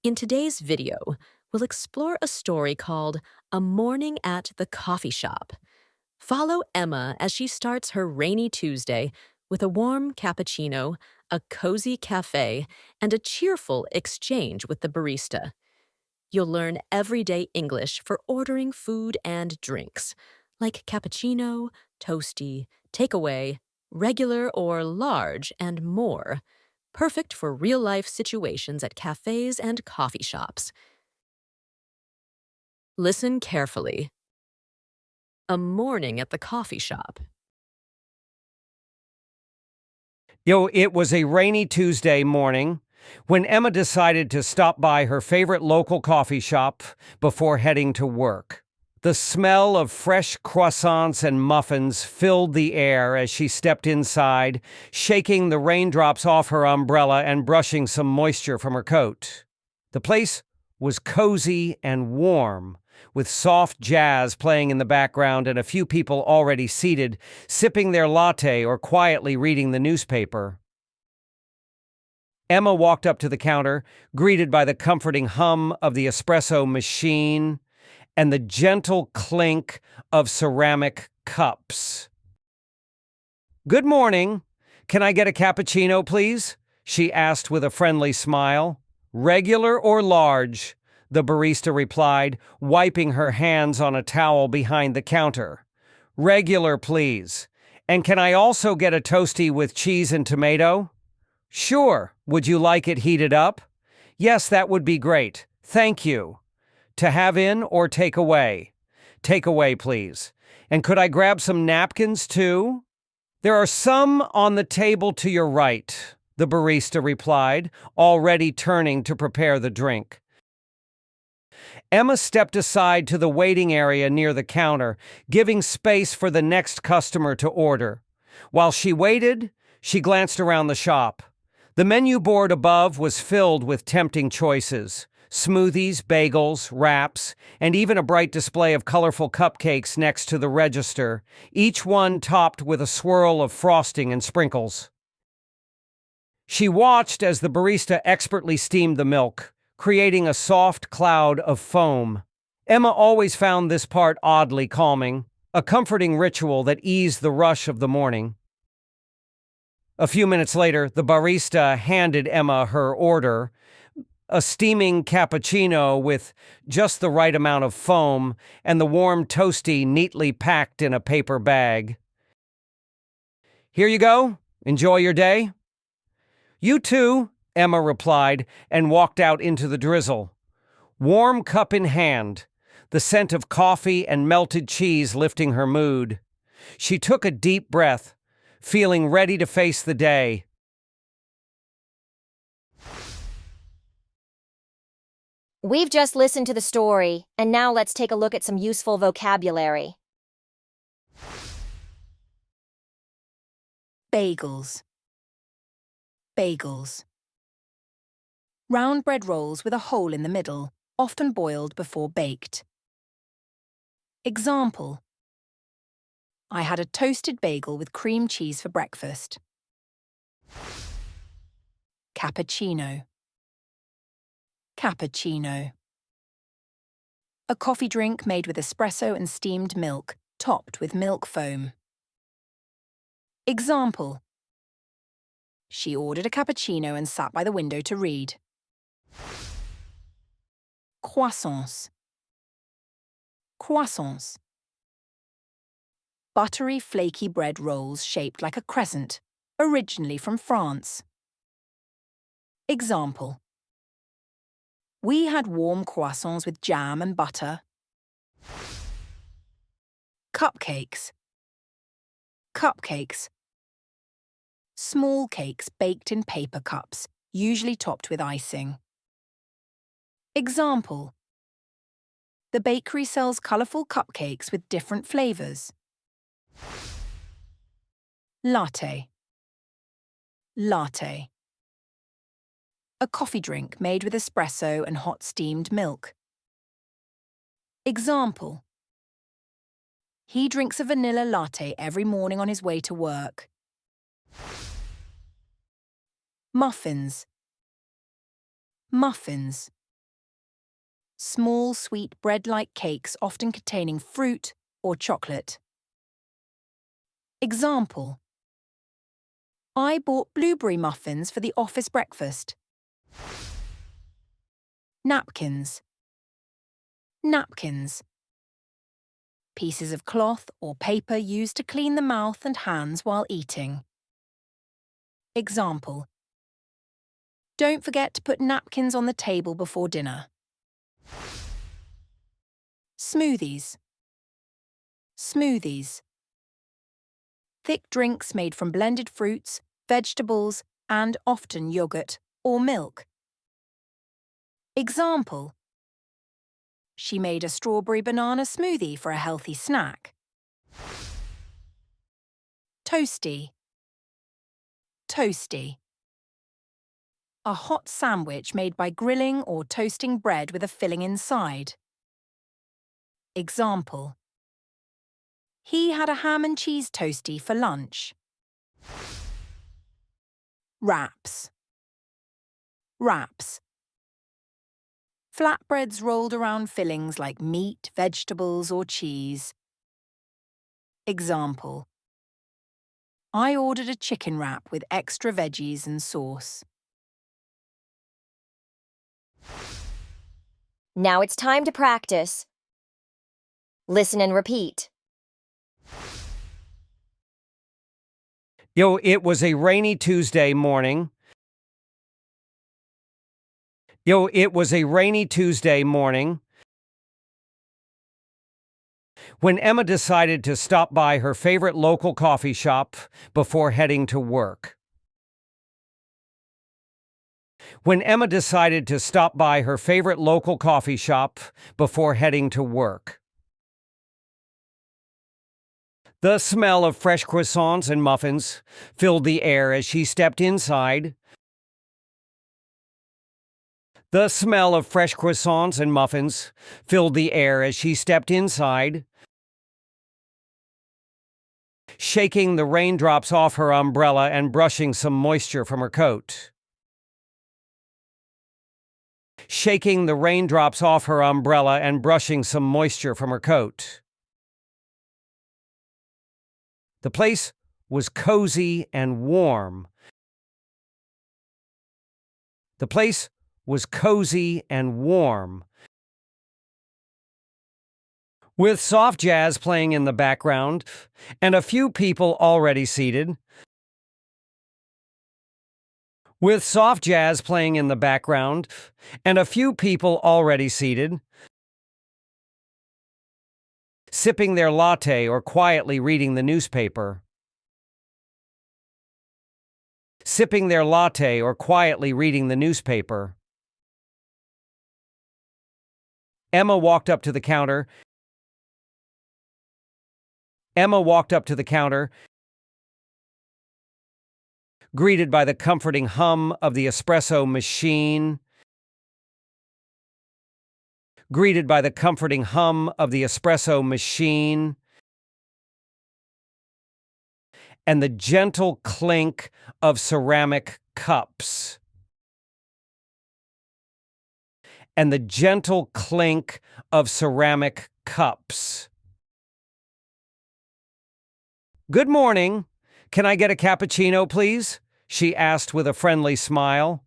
In today's video, we'll explore a story called A Morning at the Coffee Shop. Follow Emma as she starts her rainy Tuesday with a warm cappuccino, a cozy cafe, and a cheerful exchange with the barista. You'll learn everyday English for ordering food and drinks, like cappuccino, toastie, takeaway, regular or large, and more. Perfect for real-life situations at cafes and coffee shops. Listen carefully. A morning at the coffee shop. It was a rainy Tuesday morning when Emma decided to stop by her favorite local coffee shop before heading to work. The smell of fresh croissants and muffins filled the air as she stepped inside, shaking the raindrops off her umbrella and brushing some moisture from her coat. The place was cozy and warm, with soft jazz playing in the background and a few people already seated, sipping their latte or quietly reading the newspaper. Emma walked up to the counter, greeted by the comforting hum of the espresso machine and the gentle clink of ceramic cups. "Good morning. Can I get a cappuccino, please?" she asked with a friendly smile. "Regular or large?" the barista replied, wiping her hands on a towel behind the counter. "Regular, please. And can I also get a toastie with cheese and tomato?" "Sure. Would you like it heated up?" "Yes, that would be great. Thank you." "To have in or take away?" "Take away, please. And could I grab some napkins, too?" "There are some on the table to your right," the barista replied, already turning to prepare the drink. Emma stepped aside to the waiting area near the counter, giving space for the next customer to order. While she waited, she glanced around the shop. The menu board above was filled with tempting choices: smoothies, bagels, wraps, and even a bright display of colorful cupcakes next to the register, each one topped with a swirl of frosting and sprinkles. She watched as the barista expertly steamed the milk, creating a soft cloud of foam. Emma always found this part oddly calming, a comforting ritual that eased the rush of the morning. A few minutes later, the barista handed Emma her order: a steaming cappuccino with just the right amount of foam and the warm toastie neatly packed in a paper bag. "Here you go. Enjoy your day." "You too," Emma replied and walked out into the drizzle. Warm cup in hand, the scent of coffee and melted cheese lifting her mood. She took a deep breath, feeling ready to face the day. We've just listened to the story, and now let's take a look at some useful vocabulary. Bagels. Bagels. Round bread rolls with a hole in the middle, often boiled before baked. Example: I had a toasted bagel with cream cheese for breakfast. Cappuccino. Cappuccino. A coffee drink made with espresso and steamed milk, topped with milk foam. Example: she ordered a cappuccino and sat by the window to read. Croissants. Croissants. Buttery, flaky bread rolls shaped like a crescent, originally from France. Example: we had warm croissants with jam and butter. Cupcakes. Cupcakes. Small cakes baked in paper cups, usually topped with icing. Example: the bakery sells colourful cupcakes with different flavours. Latte. Latte. A coffee drink made with espresso and hot steamed milk. Example: he drinks a vanilla latte every morning on his way to work. Muffins. Muffins. small, sweet bread-like cakes often containing fruit or chocolate. Example: I bought blueberry muffins for the office breakfast. Napkins. Napkins. Pieces of cloth or paper used to clean the mouth and hands while eating. Example: don't forget to put napkins on the table before dinner. Smoothies. Smoothies. Thick drinks made from blended fruits, vegetables, and often yogurt or milk. Example: she made a strawberry banana smoothie for a healthy snack. Toastie. Toastie. A hot sandwich made by grilling or toasting bread with a filling inside. Example: he had a ham and cheese toastie for lunch. Wraps. Wraps. Flatbreads rolled around fillings like meat, vegetables, or cheese. Example: I ordered a chicken wrap with extra veggies and sauce. Now it's time to practice. Listen and repeat. It was a rainy Tuesday morning. It was a rainy Tuesday morning when Emma decided to stop by her favorite local coffee shop before heading to work. When Emma decided to stop by her favorite local coffee shop before heading to work. The smell of fresh croissants and muffins filled the air as she stepped inside. The smell of fresh croissants and muffins filled the air as she stepped inside, shaking the raindrops off her umbrella and brushing some moisture from her coat. Shaking the raindrops off her umbrella and brushing some moisture from her coat. The place was cozy and warm. The place was cozy and warm, with soft jazz playing in the background and a few people already seated. With soft jazz playing in the background and a few people already seated, sipping their latte or quietly reading the newspaper. Sipping their latte or quietly reading the newspaper. Emma walked up to the counter. Emma walked up to the counter, greeted by the comforting hum of the espresso machine. Greeted by the comforting hum of the espresso machine. And the gentle clink of ceramic cups. And the gentle clink of ceramic cups. Good morning. Can I get a cappuccino, please? She asked with a friendly smile.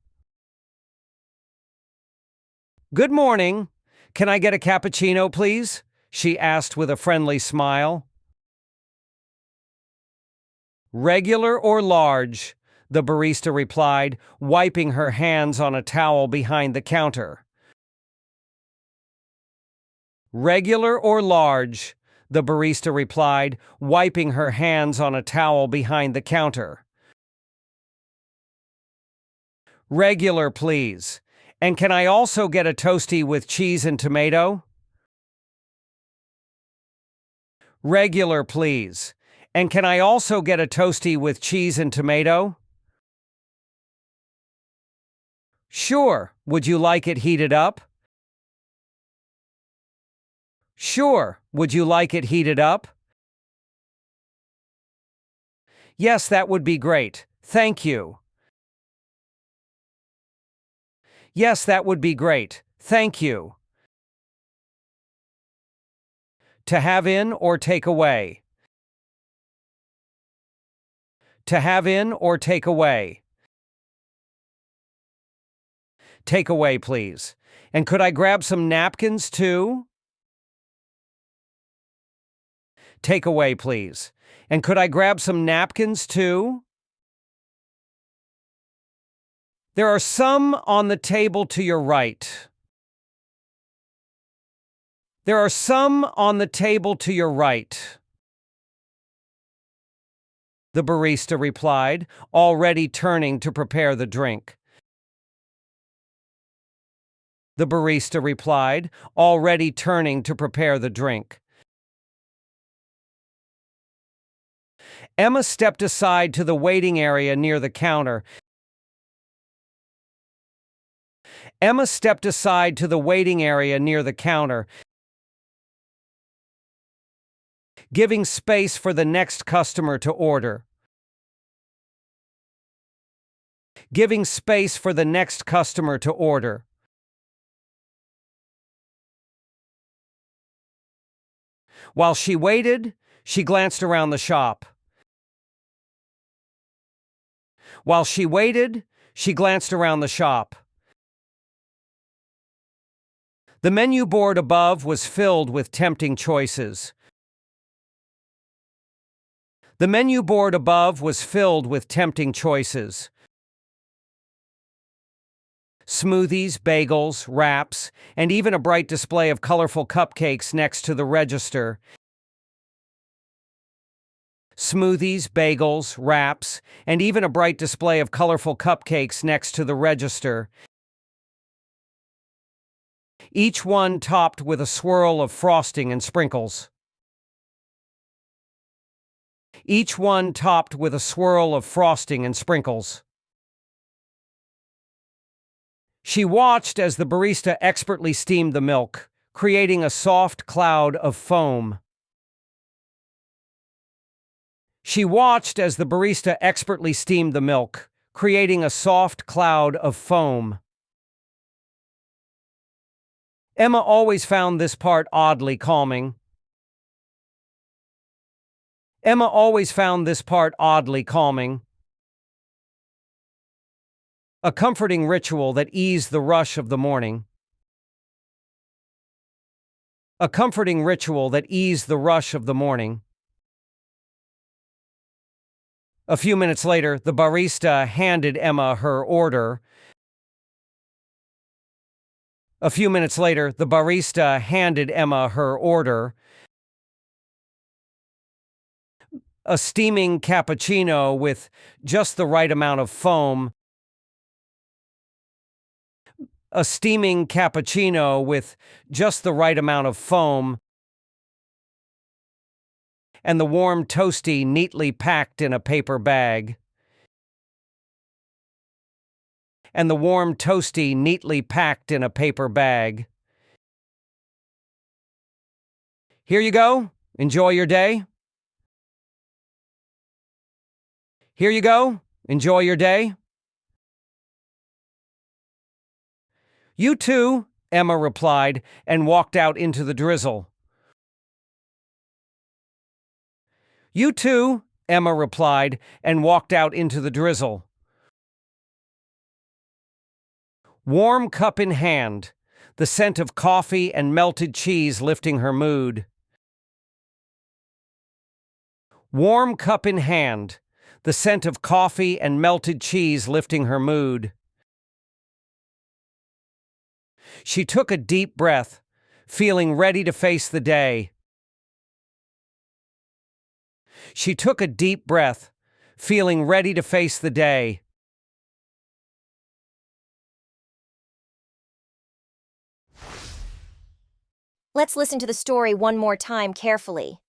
Good morning. Can I get a cappuccino, please? She asked with a friendly smile. Regular or large? The barista replied, wiping her hands on a towel behind the counter. Regular or large? The barista replied, wiping her hands on a towel behind the counter. Regular, please. And can I also get a toastie with cheese and tomato? Regular, please. And can I also get a toastie with cheese and tomato? Sure. Would you like it heated up? Sure. Would you like it heated up? Yes, that would be great. Thank you. Yes, that would be great. Thank you. To have in or take away. To have in or take away. Take away, please. And could I grab some napkins too? Take away, please. And could I grab some napkins too? There are some on the table to your right. There are some on the table to your right. The barista replied, already turning to prepare the drink. The barista replied, already turning to prepare the drink. Emma stepped aside to the waiting area near the counter. Emma stepped aside to the waiting area near the counter, giving space for the next customer to order. Giving space for the next customer to order. While she waited, she glanced around the shop. While she waited, she glanced around the shop. The menu board above was filled with tempting choices. The menu board above was filled with tempting choices. Smoothies, bagels, wraps, and even a bright display of colorful cupcakes next to the register. Smoothies, bagels, wraps, and even a bright display of colorful cupcakes next to the register. Each one topped with a swirl of frosting and sprinkles. Each one topped with a swirl of frosting and sprinkles. She watched as the barista expertly steamed the milk, creating a soft cloud of foam. She watched as the barista expertly steamed the milk, creating a soft cloud of foam. Emma always found this part oddly calming. Emma always found this part oddly calming. A comforting ritual that eased the rush of the morning. A comforting ritual that eased the rush of the morning. A few minutes later, the barista handed Emma her order. A few minutes later, the barista handed Emma her order. A steaming cappuccino with just the right amount of foam. A steaming cappuccino with just the right amount of foam. And the warm toastie neatly packed in a paper bag. And the warm toastie neatly packed in a paper bag. Here you go. Enjoy your day. Here you go. Enjoy your day. You too, Emma replied, and walked out into the drizzle. You too, Emma replied, and walked out into the drizzle. Warm cup in hand, the scent of coffee and melted cheese lifting her mood. Warm cup in hand, the scent of coffee and melted cheese lifting her mood. She took a deep breath, feeling ready to face the day. She took a deep breath, feeling ready to face the day. Let's listen to the story one more time carefully.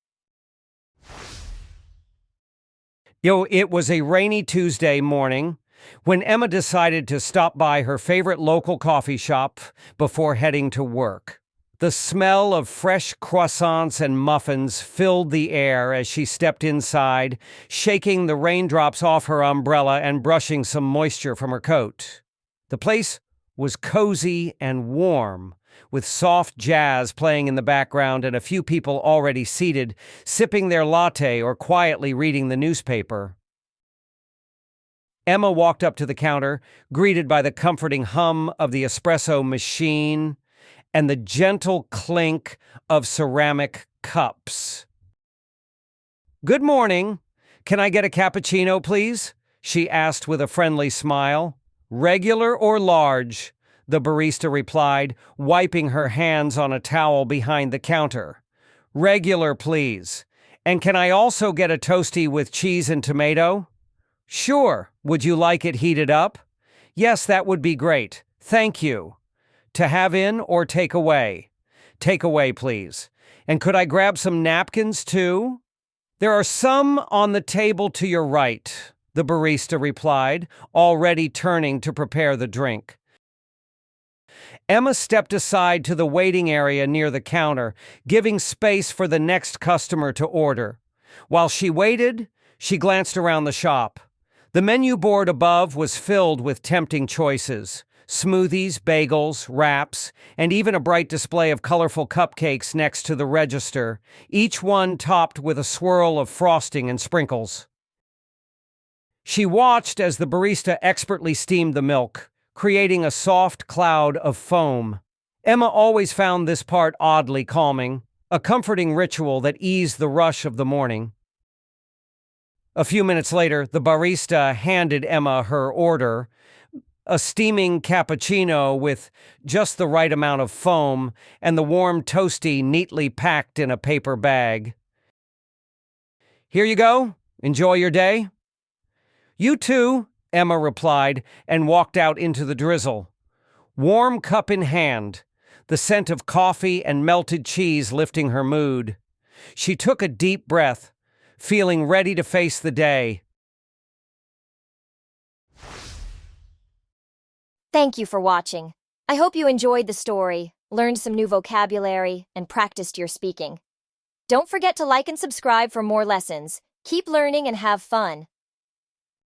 It was a rainy Tuesday morning when Emma decided to stop by her favorite local coffee shop before heading to work. The smell of fresh croissants and muffins filled the air as she stepped inside, shaking the raindrops off her umbrella and brushing some moisture from her coat. The place was cozy and warm, with soft jazz playing in the background and a few people already seated, sipping their latte or quietly reading the newspaper. Emma walked up to the counter, greeted by the comforting hum of the espresso machine and the gentle clink of ceramic cups. "Good morning. Can I get a cappuccino, please?" she asked with a friendly smile. "Regular or large?" the barista replied, wiping her hands on a towel behind the counter. "Regular, please. And can I also get a toastie with cheese and tomato?" "Sure. Would you like it heated up?" "Yes, that would be great. Thank you." "To have in or take away?" "Take away, please. And could I grab some napkins, too?" "There are some on the table to your right," the barista replied, already turning to prepare the drink. Emma stepped aside to the waiting area near the counter, giving space for the next customer to order. While she waited, she glanced around the shop. The menu board above was filled with tempting choices: smoothies, bagels, wraps, and even a bright display of colorful cupcakes next to the register, each one topped with a swirl of frosting and sprinkles. She watched as the barista expertly steamed the milk, creating a soft cloud of foam. Emma always found this part oddly calming, a comforting ritual that eased the rush of the morning. A few minutes later, the barista handed Emma her order: a steaming cappuccino with just the right amount of foam and the warm toastie neatly packed in a paper bag. "Here you go. Enjoy your day." "You too," Emma replied and walked out into the drizzle. Warm cup in hand, the scent of coffee and melted cheese lifting her mood. She took a deep breath, feeling ready to face the day. Thank you for watching. I hope you enjoyed the story, learned some new vocabulary, and practiced your speaking. Don't forget to like and subscribe for more lessons. Keep learning and have fun.